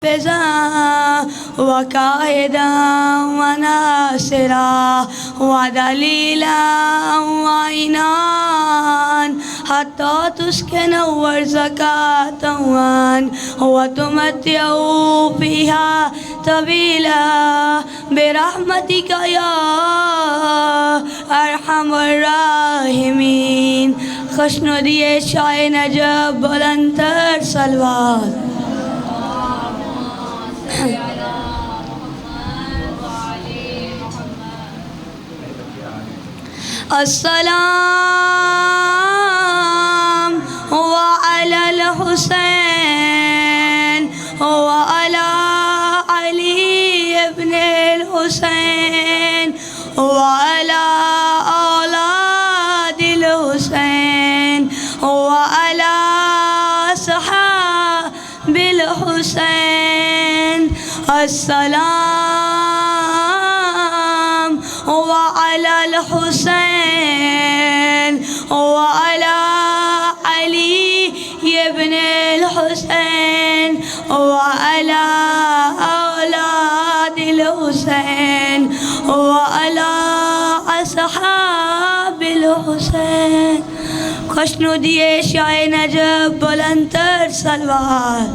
حافظا وقائدا وناصرا ودليلا وعينا حتى تسكنوا وارزقا وتمتعوا فيها طويلا برحمتك يا ارحم الراحمین. خوشنودی شاہ نجف بلندتر صلوات. السلام وعلى الحسين وعلى علي ابن الحسين وعلى أولاد الحسين وعلى أصحاب الحسين. السلام وعلى الحسين وعلى علي ابن الحسين وعلى أولاد الحسين وعلى أصحاب الحسين. خوشنودی شاہ نجف بلندتر صلوات.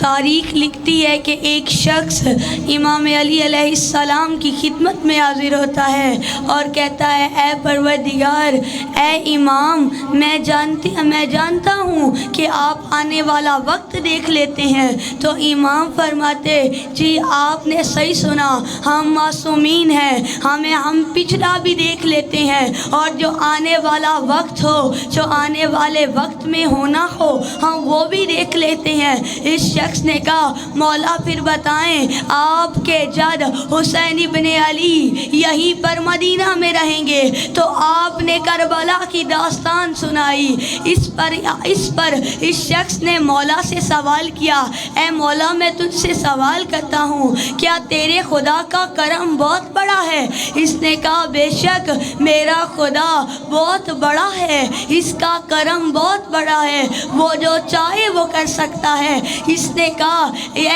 تاریخ لکھتی ہے کہ ایک شخص امام علی علیہ السلام کی خدمت میں حاضر ہوتا ہے اور کہتا ہے اے پروردگار، اے امام، میں جانتا ہوں کہ آپ آنے والا وقت دیکھ لیتے ہیں. تو امام فرماتے جی آپ نے صحیح سنا، ہم معصومین ہیں، ہم پچھلا بھی دیکھ لیتے ہیں اور جو آنے والا وقت ہو، جو آنے والے وقت میں ہونا ہو، ہم وہ بھی دیکھ لیتے ہیں. اس شخص نے کہا مولا پھر بتائیں، آپ کے جد حسین ابن علی یہیں پر مدینہ میں رہیں گے. تو آپ نے کربلا کی داستان سنائی. اس پر اس شخص نے مولا سے سوال کیا اے مولا میں تجھ سے سوال کرتا ہوں، کیا تیرے خدا کا کرم بہت بڑا ہے؟ اس نے کہا بے شک میرا خدا بہت بڑا ہے، اس کا کرم بہت بڑا ہے، وہ جو چاہے وہ کر سکتا ہے. اس نے کہا اے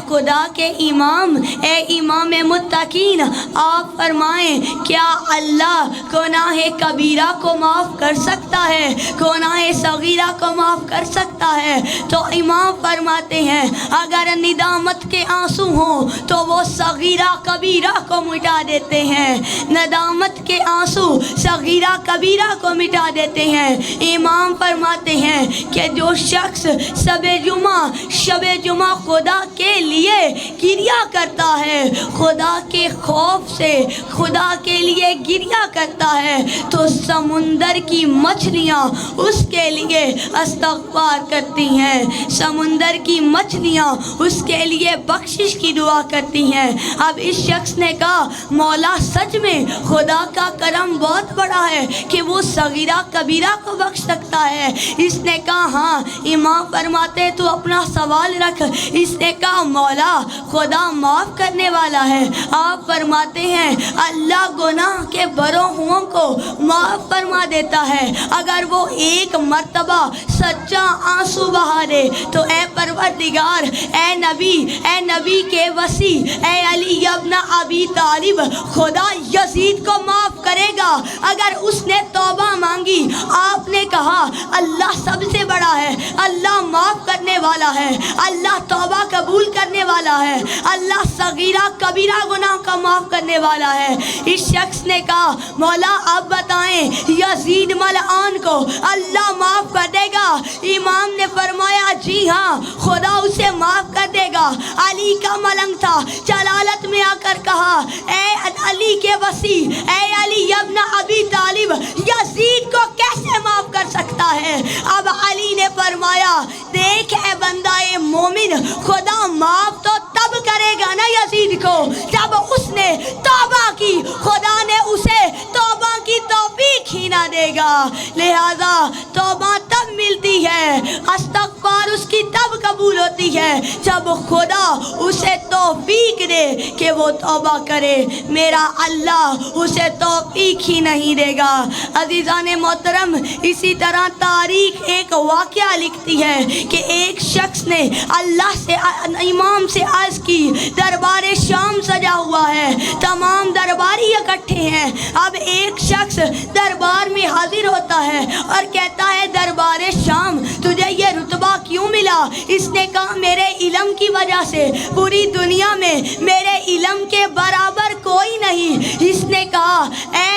خدا کے امام، اے امام متقین، آپ فرمائیں کیا اللہ گناہ کبیرہ کو معاف کر سکتا ہے، گناہ صغیرہ کو معاف کر سکتا ہے؟ تو امام فرماتے ہیں اگر ندامت کے آنسو ہوں تو وہ صغیرہ کبیرہ کو مٹا دیتے ہیں. ندامت کے آنسو صغیرہ کبیرہ کو مٹا دیتے ہیں. امام فرماتے ہیں کہ جو شخص شب جمعہ خدا کے لیے گریہ کرتا ہے، خدا کے خوف سے خدا کے لیے گریہ کرتا ہے، تو سمندر کی مچھلیاں اس کے لیے استغفار کرتی ہیں، سمندر کی مچھلیاں اس کے لیے بخشش کی دعا کرتی ہیں. اب اس شخص نے کہا مولا سچ میں خدا کا کرم بہت بڑا ہے کہ وہ صغیرہ کبیرہ کو بخش سکتا ہے. اس نے کہا ہاں. امام فرماتے تو اپنا سوال رکھ. اس نے کہا مولا خدا معاف کرنے والا ہے. آپ فرماتے ہیں اللہ گناہ کے بھروں ہوں کو معاف فرما دیتا ہے اگر وہ ایک مرتبہ سچا آنسو بہا دے. تو اے پروردگار، اے نبی کے وصی، اے علی ابن ابی طالب، خدا یزید کو معاف کرے گا اگر اس نے توبہ مانگی. آپ نے کہا اللہ سب سے بڑا ہے، اللہ معاف کرنے والا ہے، اللہ توبہ قبول کرنے والا ہے، اللہ صغیرہ کبیرہ گناہ کا معاف کرنے والا ہے. اس شخص نے کہا مولا اب بتائیں یزید ملعون کو اللہ معاف کر دے گا؟ امام نے فرمایا جی ہاں خدا اسے معاف کر دے گا. علی کا ملنگ تھا، جلالت میں آ کر کہا اے علی کے وصی، اے علی ابن ابی طالب، یزید کو کیسے معاف کر سکتا ہے؟ اب علی نے فرمایا دیکھ اے بندہ مومن، خدا معاف تو تب کرے گا نا یزید کو جب اس نے توبہ کی، خدا نے اسے توبہ کی توفیق ہی نہ دے گا. لہذا توبہ تب ملتی ہے، استغفار اس کی تب قبول قبول ہوتی ہے جب خدا اسے توفیق دے کہ وہ توبہ کرے، میرا اللہ اسے توفیق ہی نہیں دے گا۔ عزیزان محترم، اسی طرح تاریخ ایک واقعہ لکھتی ہے کہ ایک شخص نے اللہ سے امام سے عرض کی، دربار شام سجا ہوا ہے، تمام درباری اکٹھے ہیں۔ اب ایک شخص دربار میں حاضر ہوتا ہے اور کہتا ہے، دربار شام تجھے یہ رتبہ کیوں ملا؟ اس نے کہا، میرے علم کی وجہ سے، پوری دنیا میں میرے علم کے برابر کوئی نہیں۔ اس نے کہا، اے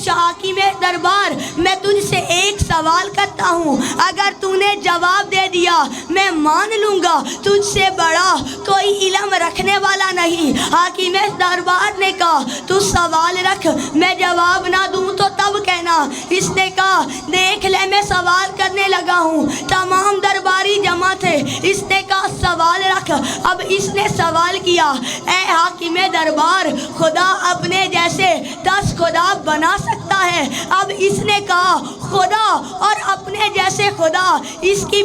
حاکم دربار، میں تجھ سے ایک سوال کرتا ہوں، اگر تو نے جواب دے دیا میں مان لوں گا، تجھ سے بڑا کوئی علم رکھنے والا نہیں۔ حاکم دربار نے کہا، تو سوال رکھ، میں جواب نہ دوں تو تب کہنا۔ اس نے کہا، دیکھ لے میں سوال کرنے لگا ہوں۔ تمام درباری جمع تھے۔ اس نے کہا، سوال رکھ۔ اب اس نے سوال کیا، اے حاکم دربار، خدا اپنے جیسے 10 خدا بنا سکتا ہے؟ اب اس نے کہا، خدا اور اپنے جیسے خدا، اس کی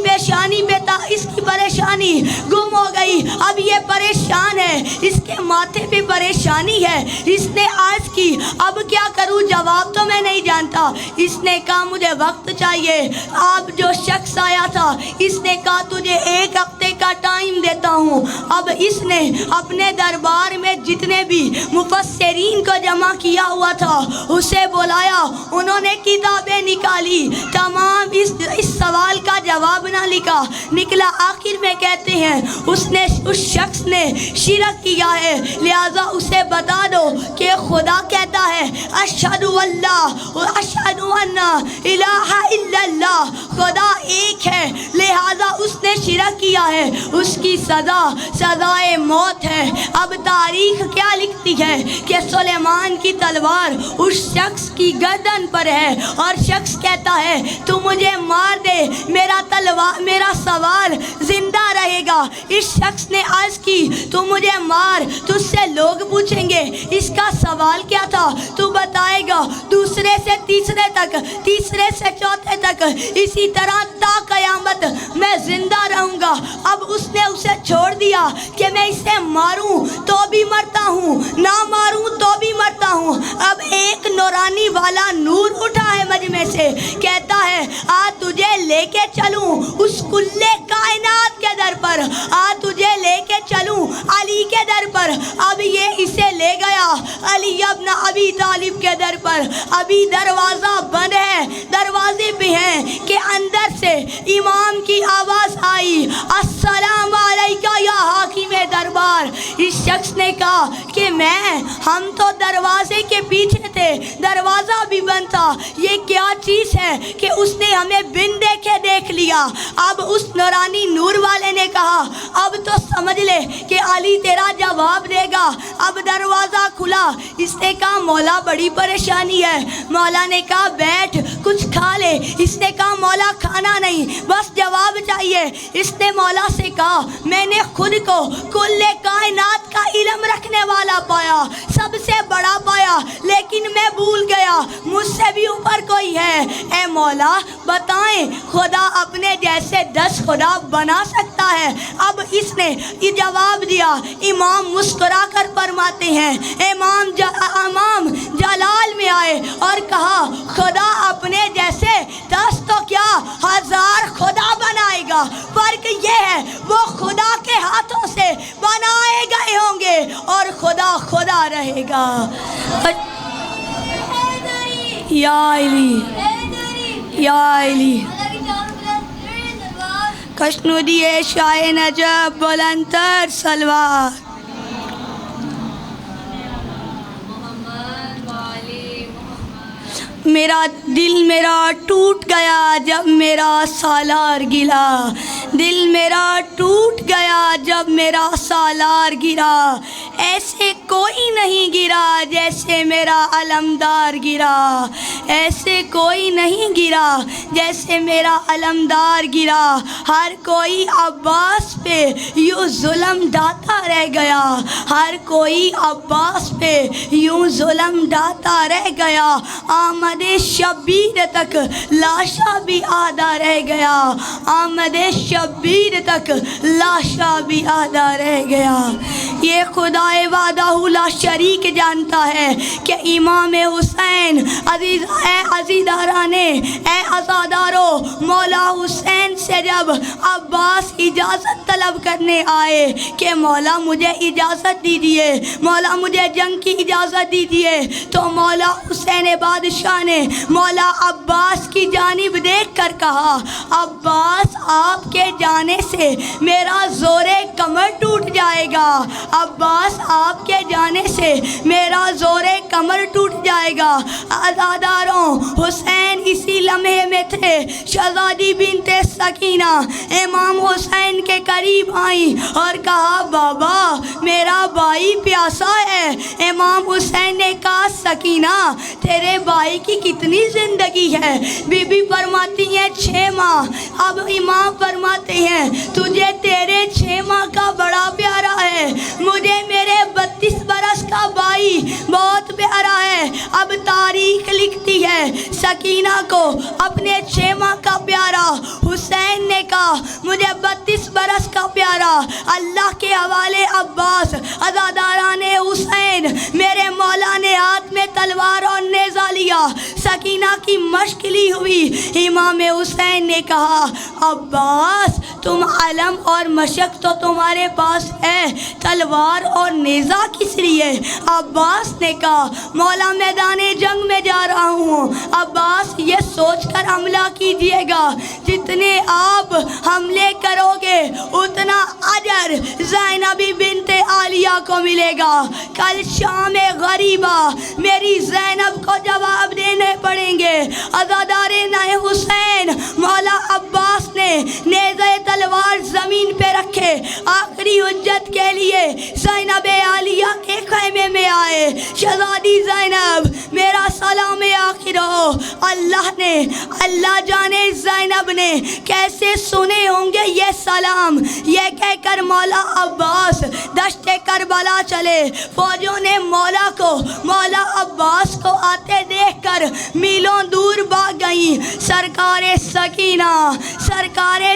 پریشانی گم ہو گئی، اب یہ پریشان ہے، اس کے ماتھے پہ پریشانی ہے۔ اس نے عرض کی، اب کیا کروں، جواب تو میں نہیں جانتا۔ اس نے کہا، مجھے وقت چاہیے۔ اب جو شخص آیا تھا اس نے کہا، تجھے 1 ہفتے کا ٹائم دیتا ہوں۔ اب اس نے اپنے دربار میں جتنے بھی مفسرین کو جمع کیا ہوا تھا اسے بلایا، انہوں نے کتابیں نکالی، تمام اس سوال کا جواب نہ نکلا۔ آخر میں کہتے ہیں اس شخص نے شرک کیا ہے، لہذا اسے بتا دو کہ خدا کہتا ہے، اشہد اللہ اشہد ان الہ الا اللہ، خدا ایک ہے، لہذا اس نے شرک کیا ہے، اس کی سزائے موت ہے۔ اب تاریخ کیا لکھتی ہے کہ سلیمان کی تلوار اس شخص کی گردن پر ہے اور شخص کہتا ہے، تو مجھے مار دے، میرا سوال زندہ رہے گا۔ اس شخص نے عرض کی، تو مجھے مار، تجھ سے لوگ پوچھیں گے اس کا سوال کیا تھا، تو بتائے گا، دوسرے سے تیسرے تک، تیسرے سے چوتھے تک، اسی طرح تا قیامت میں زندہ رہوں گا۔ اب اس نے اسے چھوڑ دیا کہ میں اسے ماروں تو بھی مرتا ہوں، نہ ماروں تو بھی مرتا ہوں۔ اب ایک نورانی والا نور اٹھا ہے مجمع سے، کہتا ہے، تجھے لے کے چلوں اس کلے کائنات کے در پر، تجھے لے کے چلوں علی کے در پر۔ اب یہ اسے لے گیا علی ابن ابی طالب کے در پر۔ ابھی دروازہ بند ہے، دروازے پہ ہیں کہ اندر سے امام کی آواز آئی، السلام علیکہ یا حاکم دربار۔ اس شخص نے کہا کہ ہم تو دروازے کے پیچھے تھے، دروازہ بھی بند تھا، یہ کیا چیز ہے کہ اس نے ہمیں بن دیکھے دیکھ لیا۔ اب اس نورانی نور والے نے کہا، اب تو سمجھ لے کہ علی تیرا جواب دے گا۔ اب دروازہ کھلا۔ اس نے کہا، مولا بڑی پریشانی ہے۔ مولا نے کہا، بیٹھ کچھ کھا لے۔ اس نے کہا، مولا کھانا نہیں، بس جواب چاہیے۔ اس نے مولا سے کہا، میں نے خود کو کل کائنات کا علم رکھنے والا پایا، سب سے بڑا پایا، لیکن میں بھول گیا مجھ سے بھی اوپر کوئی ہے۔ اے مولا بتائیں، خدا اپنے جیسے 10 خدا بنا سکتا ہے؟ اب اس نے یہ جواب دیا۔ امام مسکرا کر فرماتے ہیں، امام جلال میں آئے اور کہا، خدا اپنے جیسے 10 تو کیا 1000 خدا بنائے گا، فرق یہ ہے وہ خدا کے ہاتھوں سے بنائے گئے ہوں گے اور خدا خدا رہے گا۔ یا علی یا علی کشنودی شاہ نجف بلندتر سلوات۔ میرا دل میرا ٹوٹ گیا جب میرا سالار گلا، دل میرا ٹوٹ گیا جب میرا سالار گرا، ایسے کوئی نہیں گرا جیسے میرا علمدار گرا، ایسے کوئی نہیں گرا جیسے میرا علمدار گرا، ہر کوئی عباس پہ یوں ظلم ڈھاتا رہ گیا، ہر کوئی عباس پہ یوں ظلم ڈھاتا رہ گیا، آمد شبیر تک لاشا بھی آدھا رہ گیا، آمد شبیر تک لاشا بھی آدھا رہ گیا۔ یہ خدائے وحدہ لا شریک جانتا ہے کہ امام حسین عزیزدارانے اے عزادارو، مولا حسین سے جب عباس اجازت طلب کرنے آئے کہ مولا مجھے اجازت دیجئے، مولا مجھے جنگ کی اجازت دیجئے، تو مولا حسین بادشاہ نے مولا عباس کی جانب دیکھ کر کہا، عباس آپ کے جانے سے میرا زور کمر ٹوٹ جائے گا، عباس آپ کے جانے سے میرا زور کمر ٹوٹ جائے گا۔ عزاداروں، حسین اسی لمحے میں تھے، شہزادی بنت سکینہ امام حسین کے قریب آئیں اور کہا، بابا میرا بھائی پیاسا ہے۔ امام حسین نے کہا، سکینہ تیرے بھائی کی کتنی زندگی ہے؟ بی بی فرماتی ہیں 6 ماہ۔ اب امام فرماتے ہیں تجھے تیرے 6 ماہ کا بڑا پیارا ہے، مجھے میرے 32 برس کا بھائی بہت پیارا ہے۔ اب تاریخ لکھتی ہے سکینہ کو اپنے 6 ماہ کا پیارا، حسین نے کہا مجھے 32 برس کا پیارا۔ اللہ کے حوالے عباس، عزاداران حسین، میرے مولا نے ہاتھ میں تلوار اور نیزہ لیا، سکینہ کی مشق لی ہوئی۔ امام حسین نے کہا، عباس تم علم اور مشق تو تمہارے پاس ہے، تلوار اور نیزہ کس لیے؟ عباس نے کہا، مولا میدان جنگ میں جا رہا ہوں۔ عباس یہ سوچ کر حملہ کیجئے گا جتنے آپ حملے کرو گے اتنا اجر زینب بنت عالیہ کو ملے گا۔ کل شام غریبہ میری زینب کو جواب دینے پڑیں گے۔ عزادار حسین، مولا عباس نے نیزہ تلوار زمین پہ رکھے، آخری حجت کے لیے زینب عالیہ کے خیمے میں آئے۔ شہزادی زینب میرا سلام آخر ہو۔ اللہ جانے زینب نے کیسے سنے ہوں گے یہ سلام۔ یہ کہہ کر مولا عباس دشت کربلا چلے۔ فوجوں نے مولا عباس کو آتے دیکھ کر میلوں دور بھاگ گئیں۔ سرکار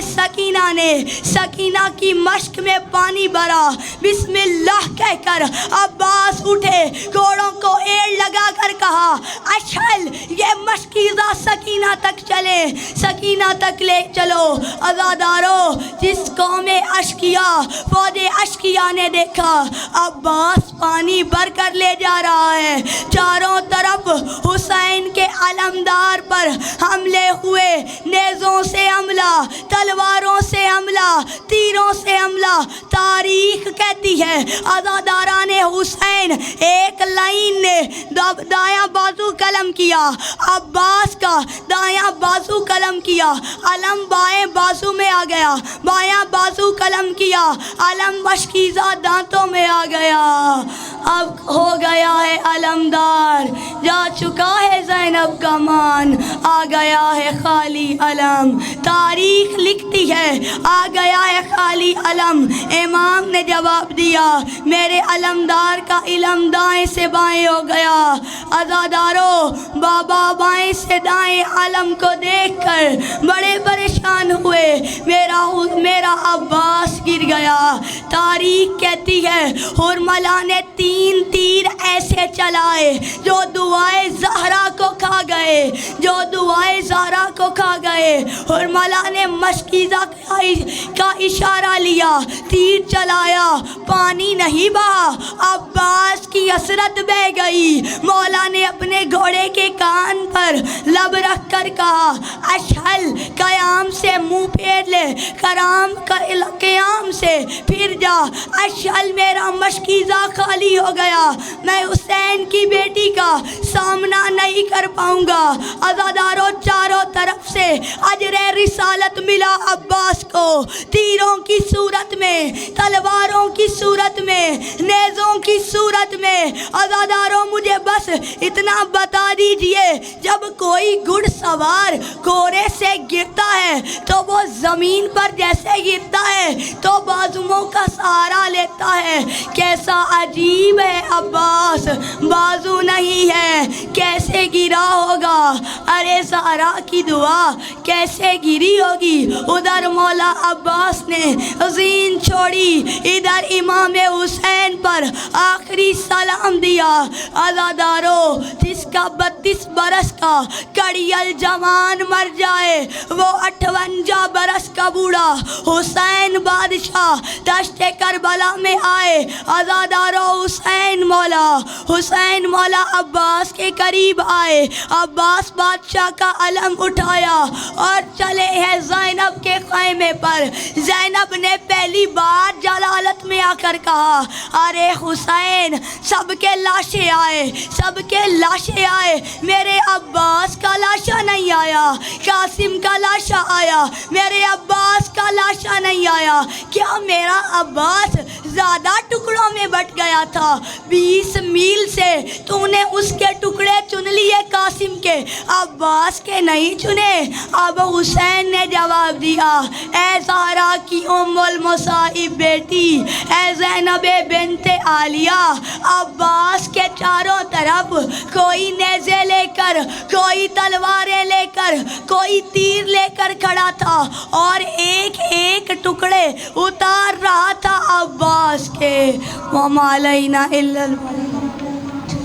سکینہ نے سکینہ کی مشق میں پانی بھرا، بسم اللہ کہہ کر عباس اٹھے، گھوڑوں کو ایڑ لگا کر کہا، اشہل یہ مشکیزہ سکینہ تک چلے، سکینہ تک لے چلو۔ عزادارو، جس قوم اشقیا فوج اشقیا نے دیکھا عباس پانی بھر کر لے جا رہا ہے، چاروں طرف حسین کے علمدار پر حملے ہوئے، نیزوں سے حملہ، تلواروں سے حملہ، تیروں سے حملہ۔ تاریخ کہتی ہے عزاداران حسین ایک لائن نے دایاں بازو قلم کیا، عباس کا دایاں بازو قلم کیا، علم بائیں بازو میں آ گیا، بایاں بازو قلم کیا، علم مشکیزہ دانتوں میں آ گیا۔ اب ہو گیا ہے علمدار، جا چکا ہے زینب کا مان، آ گیا ہے خالی علم۔ تاریخ لکھتی ہے آ گیا ہے خالی علم۔ امام نے جواب دیا، میرے علمدار کا علم دائیں سے بائیں ہو گیا۔ عزادارو، بابا بائیں سے دائیں علم کو دیکھ کر بڑے پریشان ہوئے، میرا عباس گر گیا۔ تاریخ کہتی ہے حرملہ نے 3 تیر ایسے چلائے جو دعائے زہرا کو کھا گئے، جو دعائے زہرا کو کھا گئے۔ حرملہ نے مشکیزہ کا اشارہ لیا، تیر چلایا، پانی نہیں بہا، عباس کی حسرت بہ گئی۔ مولا نے اپنے گھوڑے کے کان پر لب رکھ کر کہا، اشہل قیام سے منہ پھیر لے، قیام سے پھر جا، اشہل میرا مشکیزہ خالی ہو گیا، میں حسین کی بیٹی کا سامنا نہیں کر پاؤں گا۔ عزاداروں، چاروں طرف سے اجر رسالت ملا عباس کو، تیروں کی صورت میں، تلواروں کی صورت میں، نیزوں کی صورت میں۔ عزاداروں مجھے بس اتنا بتا دیجئے، جب کوئی گھڑ سوار گھوڑے سے گرتا ہے تو وہ زمین پر جیسے گرتا ہے تو بازوؤں کا سہارا لیتا ہے، کیسا عجیب ہے عباس، بازو نہیں ہے، کیسے گرا ہوگا؟ ارے زہرا کی دعا کیسے گری ہوگی؟ ادھر مولا عباس نے زین چھوڑی، ادھر امام حسین پر آخری سلام دیا۔ عزادارو، جس کا 32 برس کا کڑیل جوان مر جائے، وہ 58 برس کا بوڑھا حسین بادشاہ دشت کربلا میں آئے۔ عزادارو، حسین مولا عباس کے قریب آئے، عباس بادشاہ کا علم اٹھایا اور چلے ہیں زینب کے خیمے پر۔ زینب نے پہلی بار جلالت میں آ کر کہا، ارے حسین، سب کے لاشیں آئے، میرے عباس کا لاشا نہیں آیا، قاسم کا لاشا آیا، میرے عباس کا لاشا نہیں آیا۔ کیا میرا عباس زیادہ ٹکڑوں میں بٹ گیا تھا؟ 20 میل سے تو نے اس کے ٹکڑے چن لیے، قاسم کے، عباس کے نہیں چنے۔ اب حسین نے جواب دیا، اے زہرا کی ام المصائب بیٹی، اے زینب بنت عالیہ، عباس کے چاروں طرف کوئی نیزے لے کر، کوئی تلواریں لے کر، کوئی تیر لے کر کھڑا تھا اور ایک ایک ٹکڑے اتار رہا تھا عباس کے۔ وَمَا عَلَيْنَا إِلَّا الْبَلَاغُ۔